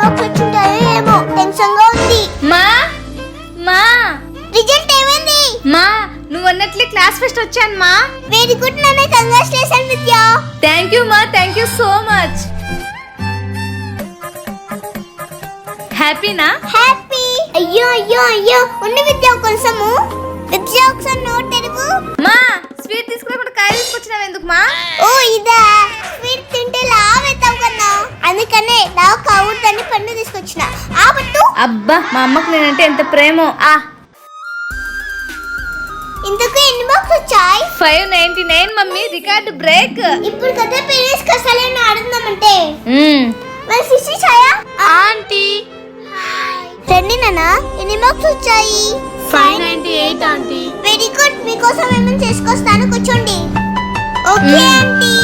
Box వచ్చింటాయో ఏమో tension గా ఉంది. మా మా రిజల్ట్ ఏమైంది? మా నువ్వు అన్నట్లే క్లాస్ ఫస్ట్ వచ్చాను మా. వెరీ గుడ్ నాన్న, కంగ్రాచులేషన్ విద్య. థ్యాంక్ యూ మా, థ్యాంక్ యూ సో మచ్. హ్యాపీనా? హ్యాపీ. అయ్యో అయ్యో అయ్యో ఉండి విద్య కొంచెము. విద్య ఒకసారి నోట్ తెరువు. మా స్వీట్ తీసుకురాకుండా కాయ తీసుకొచ్చినావు ఎందుకు మా? ఓ ఇదా, స్వీట్ తింటే లావ్ అవుతావు కన్నా, అందుకనే లావ్ కావద్దని పండు తీసుకొచ్చిన. ఆపట్టు. అబ్బా మా అమ్మకు నేనంటే ఎంత ప్రేమో. ఇంతకు ఎన్ని బాక్స్ వచ్చాయి? 599 మమ్మీ, రికార్డు బ్రేక్. ఇప్పుడు కదా పేరెంట్స్ కసాలేను ఆడుందామంటే మరి ఫిష్ చాయా ఆంటీ. రండి నాన్న, ఎన్ని బాక్స్ వచ్చాయి? 598 ఆంటీ. వెరీ గుడ్, మీకోసం ఏమైనా చేసుకొస్తాను, కూర్చోండి. Okay aunty.